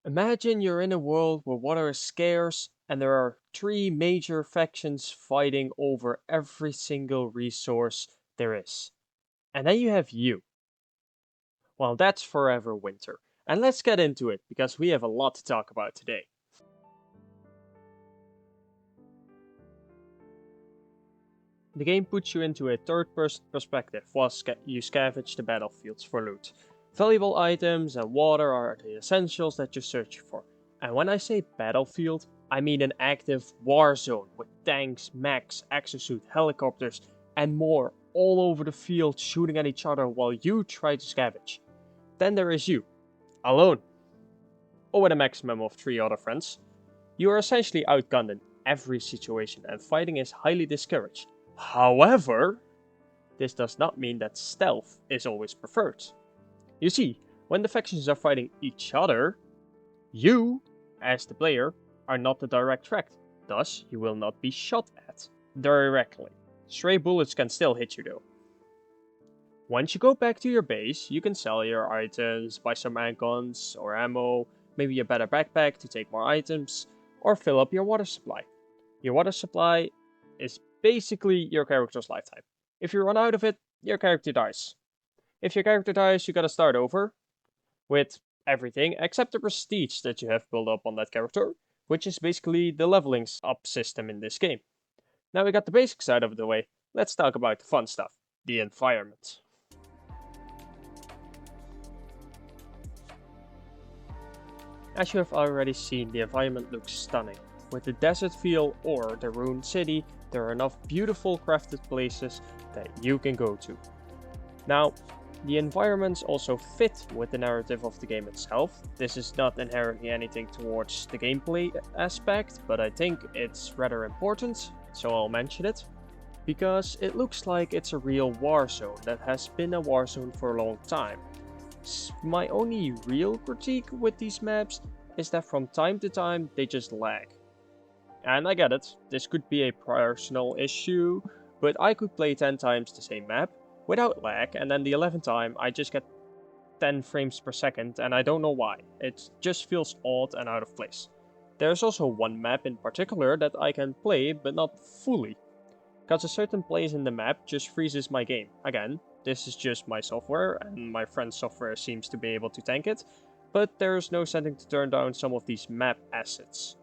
Imagine you're in a world where water is scarce and there are three major factions fighting over every single resource there is. And then you have you. Well, that's forever winter. And let's get into it because we have a lot to talk about today. The game puts you into a third person perspective while you scavenge the battlefields for loot. Valuable items and water are the essentials that you're searching for. And when I say battlefield, I mean an active war zone with tanks, mechs, exosuit, helicopters, and more all over the field shooting at each other while you try to scavenge. Then there is you, alone, or with a maximum of 3 other friends. You are essentially outgunned in every situation and fighting is highly discouraged. However, this does not mean that stealth is always preferred. You see, when the factions are fighting each other, you, as the player, are not the direct threat, thus you will not be shot at directly. Stray bullets can still hit you though. Once you go back to your base, you can sell your items, buy some guns or ammo, maybe a better backpack to take more items, or fill up your water supply. Your water supply is basically your character's lifetime. If you run out of it, your character dies. If your character dies, you gotta start over with everything except the prestige that you have built up on that character, which is basically the leveling up system in this game. Now we got the basics out of the way, let's talk about the fun stuff, the environment. As you have already seen, the environment looks stunning. With the desert feel or the ruined city, there are enough beautiful crafted places that you can go to. Now, the environments also fit with the narrative of the game itself. This is not inherently anything towards the gameplay aspect, but I think it's rather important, so I'll mention it. Because it looks like it's a real war zone that has been a war zone for a long time. My only real critique with these maps is that from time to time they just lag. And I get it, this could be a personal issue, but I could play 10 times the same map without lag, and then the 11th time I just get 10 frames per second, and I don't know why. It just feels odd and out of place. There's also one map in particular that I can play, but not fully, because a certain place in the map just freezes my game. Again, this is just my software, and my friend's software seems to be able to tank it, but there's no setting to turn down some of these map assets.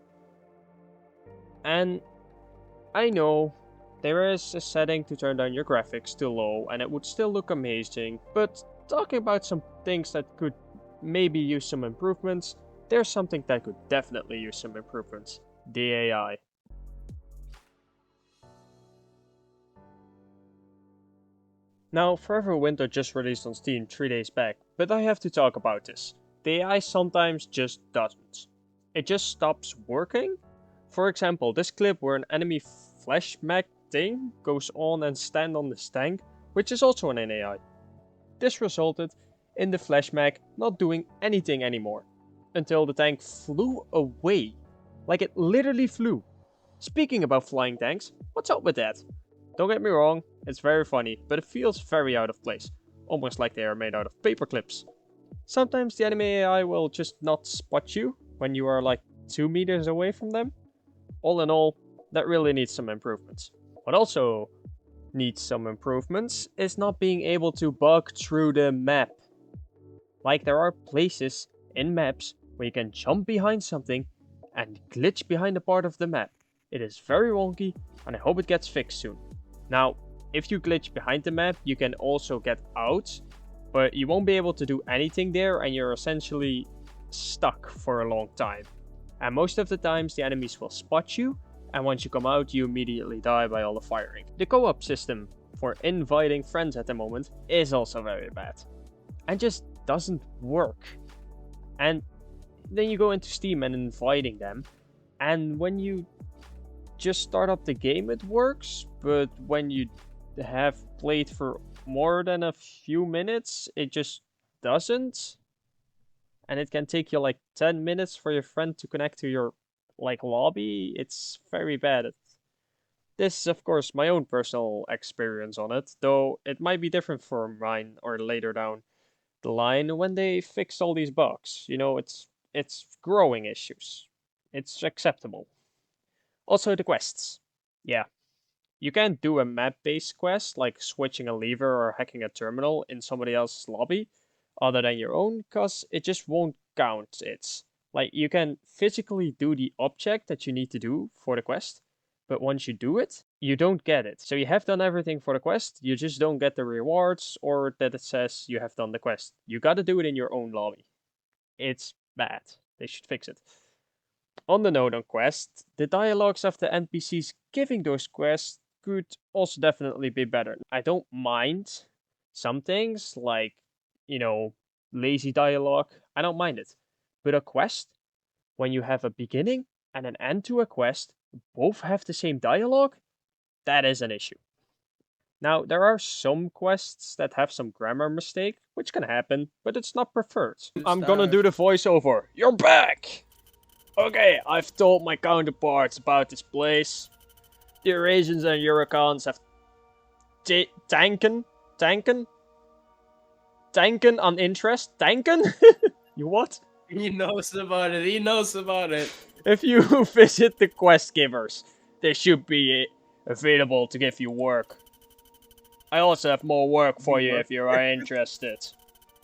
And I know there is a setting to turn down your graphics to low and it would still look amazing, but talking about some things that could maybe use some improvements, there's something that could definitely use some improvements. The AI. Now, Forever Winter just released on Steam 3 days back, but I have to talk about this. The AI sometimes just doesn't. It just stops working. For example, this clip where an enemy flash mech thing goes on and stand on this tank, which is also an AI. This resulted in the flash mech not doing anything anymore, until the tank flew away. Like it literally flew. Speaking about flying tanks, what's up with that? Don't get me wrong, it's very funny, but it feels very out of place, almost like they are made out of paper clips. Sometimes the anime AI will just not spot you when you are like 2 meters away from them. All in all, that really needs some improvements. What also needs some improvements is not being able to bug through the map. Like there are places in maps where you can jump behind something and glitch behind a part of the map. It is very wonky and I hope it gets fixed soon. Now, if you glitch behind the map, you can also get out, but you won't be able to do anything there and you're essentially stuck for a long time. And most of the times the enemies will spot you, and once you come out you immediately die by all the firing. The co-op system for inviting friends at the moment is also very bad, and just doesn't work. And then you go into Steam and inviting them, and when you just start up the game it works, but when you have played for more than a few minutes it just doesn't. And it can take you like 10 minutes for your friend to connect to your like lobby. It's very bad. This is of course my own personal experience on it, though it might be different for mine or later down the line when they fix all these bugs. You know, it's it's growing issues. It's acceptable. Also, the quests. Yeah, you can't do a map-based quest like switching a lever or hacking a terminal in somebody else's lobby other than your own, cause it just won't count. It's like you can physically do the object that you need to do for the quest, but once you do it, you don't get it. So you have done everything for the quest, you just don't get the rewards or that it says you have done the quest. You gotta do it in your own lobby. It's bad. They should fix it. On the note on quests, the dialogues of the NPCs giving those quests could also definitely be better. I don't mind some things like, you know, lazy dialogue. I don't mind it. But a quest, when you have a beginning and an end to a quest, both have the same dialogue, that is an issue. Now, there are some quests that have some grammar mistake, which can happen, but it's not preferred. I'm gonna do the voiceover. You're back! Okay, I've told my counterparts about this place. The Eurasians and Eurocons have tanken on interest. Tanken? You what? He knows about it. He knows about it. If you visit the quest givers, they should be available to give you work. I also have more work for you if you are interested.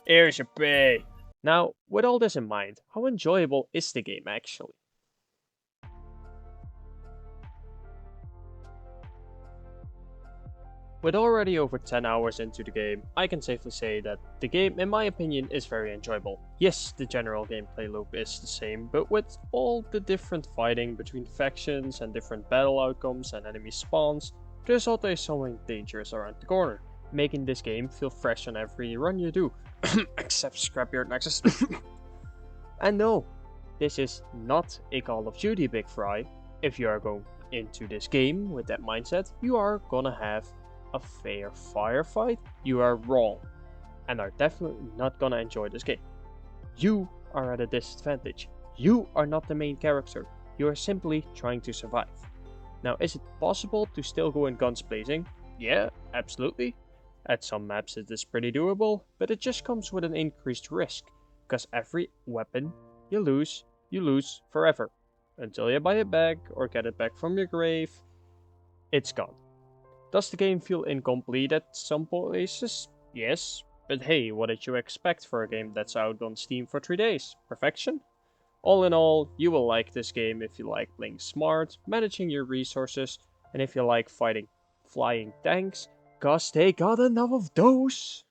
Here's your pay. Now, with all this in mind, how enjoyable is the game actually? With already over 10 hours into the game, I can safely say that the game, in my opinion, is very enjoyable. Yes, the general gameplay loop is the same, but with all the different fighting between factions and different battle outcomes and enemy spawns, there's always something dangerous around the corner, making this game feel fresh on every run you do. Except Scrapyard Nexus. And no, this is not a Call of Duty bigfry. If you are going into this game with that mindset, you are gonna have a fair firefight. You are wrong, and are definitely not gonna enjoy this game. You are at a disadvantage. You are not the main character. You are simply trying to survive. Now, is it possible to still go in guns blazing? Yeah, absolutely. At some maps it is pretty doable, but it just comes with an increased risk, because every weapon you lose forever. Until you buy it back or get it back from your grave, it's gone. Does the game feel incomplete at some places? Yes, but hey, what did you expect for a game that's out on Steam for 3 days? Perfection? All in all, you will like this game if you like playing smart, managing your resources, and if you like fighting flying tanks, cause they got enough of those.